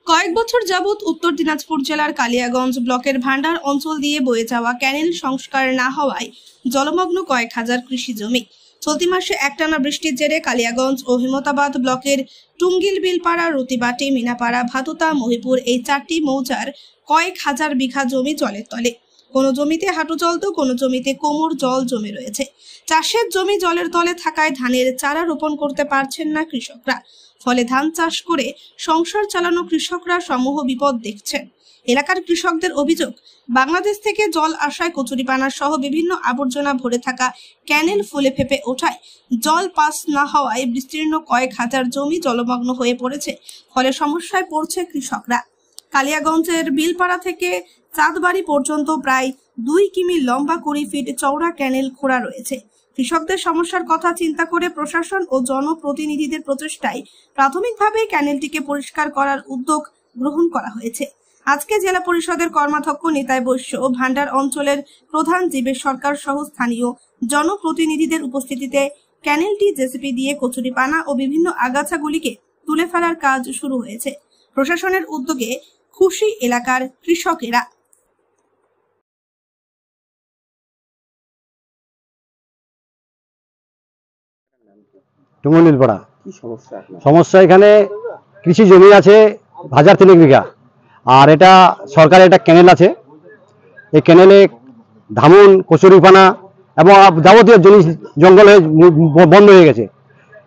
কয়েক বছর যাবৎ উত্তর দিনাজপুর জেলার কালিয়াগঞ্জ ব্লকের ভান্ডার অঞ্চল দিয়ে বয়ে যাওয়া ক্যানেল সংস্কার না হওয়ায় জলমগ্ন কয়েক হাজার কৃষি জমি। চলতি মাসে একটানা বৃষ্টির জেরে কালিয়াগঞ্জ ও হিমতাবাদ ব্লকের টুঙ্গিল বিলপাড়া, রতিবাটি, মিনাপাড়া, ভাতুতা, মহিপুর এই চারটি মৌজার কয়েক হাজার বিঘা জমি জলের তলে। কোনো জমিতে হাঁটু জল তো কোনো জমিতে কোমর জল জমে রয়েছে। চাষের জমি জলের তলে থাকায় ধানের চারা রোপণ করতে পারছেন না কৃষকরা। ফলে ধান চাষ করে সংসার চালানো কৃষকরা সমূহ বিপদ দেখছেন। এলাকার কৃষকদের অভিযোগ, বাংলাদেশ থেকে জল আসায় কচুরিপানা সহ বিভিন্ন আবর্জনা ভরে থাকা ক্যানেল ফুলে ফেপে ওঠায় জল পাস না হওয়ায় বিস্তীর্ণ কয়েক হাজার জমি জলমগ্ন হয়ে পড়েছে। ফলে সমস্যায় পড়ছে কৃষকরা। কালিয়াগঞ্জের বিলপাড়া থেকে চাঁদবাড়ি পর্যন্ত প্রায় 2 কিমি লম্বা 20 ফিট চওড়া ক্যানেল খোঁড়া রয়েছে। কৃষকদের সমস্যার কথা চিন্তা করে প্রশাসন ও জনপ্রতিনিধিদের প্রচেষ্টায় প্রাথমিকভাবে ক্যানেলটিকে পরিষ্কার করার উদ্যোগ গ্রহণ করা হয়েছে। আজকে জেলা পরিষদের কর্মাধ্যক্ষ নিতাই বৈশ্য ও ভান্ডার অঞ্চলের প্রধান জীবেশ সরকার সহ স্থানীয় জনপ্রতিনিধিদের উপস্থিতিতে ক্যানেলটি জেসিপি দিয়ে কচুরিপানা ও বিভিন্ন আগাছাগুলিকে তুলে ফেলার কাজ শুরু হয়েছে। প্রশাসনের উদ্যোগে খুশি এলাকার কৃষকেরা। টুঙ্গিল বিলপাড়া। কি সমস্যা? এখানে কৃষি জমি আছে 1000 বিঘা, আর এটা সরকারের একটা ক্যানেল আছে। এই ক্যানেলে ধামন, কচুরিপানা এবং যাবতীয় জিনিস জঙ্গল হয়ে বন্ধ হয়ে গেছে।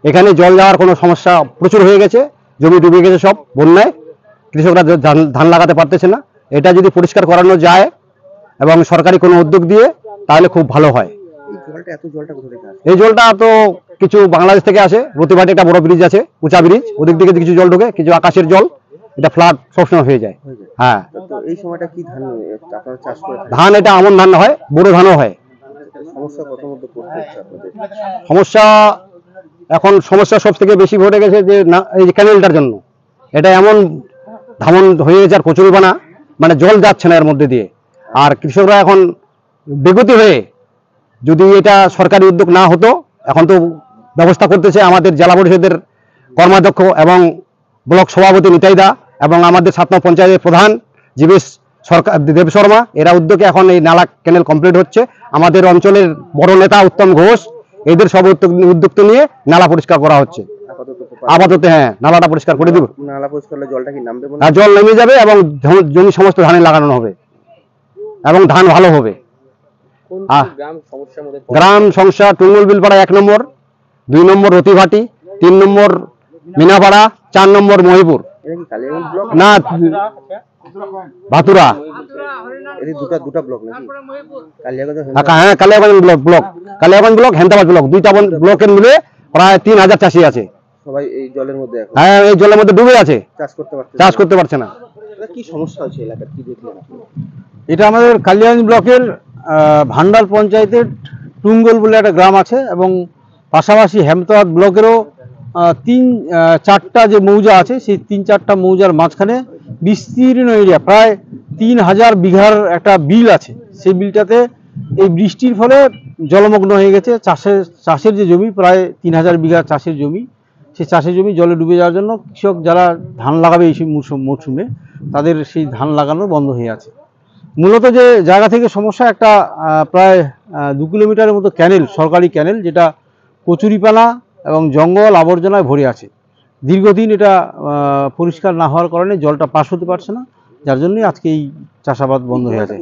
এখানে জল যাওয়ার কোনো সমস্যা প্রচুর হয়ে গেছে, জমি ডুবে গেছে সব বন্যায়। কৃষকরা ধান লাগাতে পারতেছে না। এটা যদি পরিষ্কার করানো যায় এবং সরকারি কোনো উদ্যোগ দিয়ে তাহলে খুব ভালো হয়। এই জলটা তো কিছু বাংলাদেশ থেকে আসে। রতিবাটি একটা বড় ব্রিজ আছে, উঁচা ব্রিজ, ওদিক থেকে কিছু জল ঢোকে, কিছু আকাশের জল। এটা ফ্লাড সবসময় হয়ে যায়। হ্যাঁ, এই সময়টা কি ধান আপনারা চাষ করে? ধান এটা আমন ধান হয়, বড় ধানও হয়। সমস্যা সব থেকে বেশি ঘটে গেছে যে এই ক্যানেলটার জন্য। এটা এমন ধামন হয়ে গেছে আর কচুরিপানা, মানে জল যাচ্ছে না এর মধ্যে দিয়ে। আর কৃষকরা এখন বেগতি হয়ে, যদি এটা সরকারি উদ্যোগ না হতো, এখন তো ব্যবস্থা করতেছে আমাদের জেলা পরিষদের কর্মাধ্যক্ষ এবং ব্লক সভাপতি নিতাই দা এবং আমাদের 7 নং পঞ্চায়েতের প্রধান জীবেশ সরকার দেব শর্মা। এরা উদ্যোগে এখন এই নালা ক্যানেল কমপ্লিট হচ্ছে। আমাদের অঞ্চলের বড় নেতা উত্তম ঘোষ, এদের সব উদ্যোগ নিয়ে নালা পরিষ্কার করা হচ্ছে আপাতত। হ্যাঁ, নালাটা পরিষ্কার করে দিব। নালা পরিষ্কার করলে জলটা কি নামবে? হ্যাঁ, জল নেমে যাবে এবং জমি সমস্ত ধানে লাগানো হবে এবং ধান ভালো হবে। গ্রাম সমস্যা টুঙ্গিল বিলপাড়া 1 নম্বর, 2 নম্বর রতিবাটি, 3 নম্বর মিনাপাড়া, 4 নম্বর মহিপুর। না, ভাতুরা। হ্যাঁ, Kaliaganj block, Kaliaganj block, Hemtabad block, 2টা ব্লকের মিলে প্রায় 3000 চাষি আছে। সবাই এই জলের মধ্যে, হ্যাঁ, এই জলের মধ্যে ডুবে আছে, চাষ করতে পারছে না। কি সমস্যা হচ্ছে এলাকার, কি দেখলেন? এটা আমাদের কালিয়াগঞ্জ ব্লকের ভান্ডার পঞ্চায়েতের টুঙ্গল বলে একটা গ্রাম আছে এবং পাশাপাশি হেমতাবাদ ব্লকেরও 3-4টা যে মৌজা আছে, সেই 3-4টা মৌজার মাঝখানে বিস্তীর্ণ এরিয়া, প্রায় 3000 বিঘার একটা বিল আছে। সেই বিলটাতে এই বৃষ্টির ফলে জলমগ্ন হয়ে গেছে। চাষের যে জমি, প্রায় 3000 বিঘা চাষের জমি, সেই চাষের জমি জলে ডুবে যাওয়ার জন্য কৃষক যারা ধান লাগাবে এই মৌসুমে, তাদের সেই ধান লাগানো বন্ধ হয়ে আছে। মূলত যে জায়গা থেকে সমস্যা, একটা প্রায় 2 কিলোমিটারের মতো ক্যানেল, সরকারি ক্যানেল, যেটা কচুরিপানা এবং জঙ্গল আবর্জনায় ভরে আছে। দীর্ঘদিন এটা পরিষ্কার না হওয়ার কারণে জলটা পাস হতে পারছে না, যার জন্যই আজকে এই চাষাবাদ বন্ধ হয়ে আছে।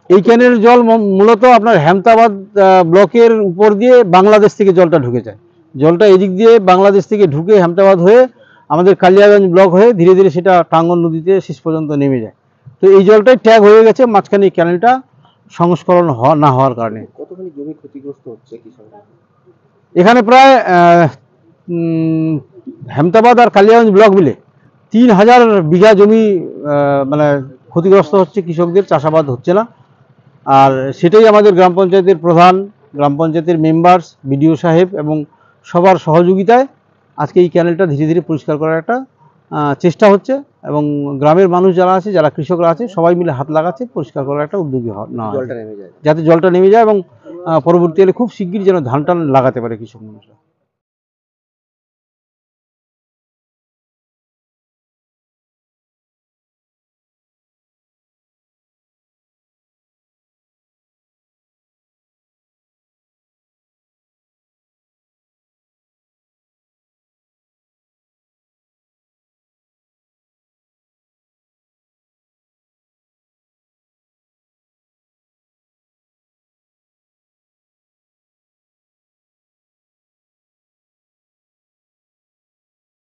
এই ক্যানেল জল মূলত আপনার হেমতাবাদ ব্লকের উপর দিয়ে বাংলাদেশ থেকে জলটা ঢুকে যায়। জলটা এদিক দিয়ে বাংলাদেশ থেকে ঢুকে হেমতাবাদ হয়ে আমাদের কালিয়াগঞ্জ ব্লক হয়ে ধীরে ধীরে সেটা টাঙ্গন নদীতে শেষ পর্যন্ত নেমে যায়। তো এই জলটাই ট্যাগ হয়ে গেছে মাঝখানে এই ক্যানেলটা সংস্করণ না হওয়ার কারণে। কতখানি জমি ক্ষতিগ্রস্ত হচ্ছে এখানে? প্রায় হেমতাবাদ আর কালিয়াগঞ্জ ব্লক মিলে 3000 বিঘা জমি মানে ক্ষতিগ্রস্ত হচ্ছে, কৃষকদের চাষাবাদ হচ্ছে না। আর সেটাই আমাদের গ্রাম পঞ্চায়েতের প্রধান, গ্রাম পঞ্চায়েতের মেম্বার্স, বিডিও সাহেব এবং সবার সহযোগিতায় আজকে এই ক্যানেলটা ধীরে ধীরে পরিষ্কার করার একটা চেষ্টা হচ্ছে এবং গ্রামের মানুষ যারা আছে, যারা কৃষকরা আছে, সবাই মিলে হাত লাগাচ্ছে পরিষ্কার করার একটা উদ্যোগী না, যাতে জলটা নেমে যায় এবং পরবর্তীকালে খুব শিগগির যেন ধান টান লাগাতে পারে কৃষক মানুষরা।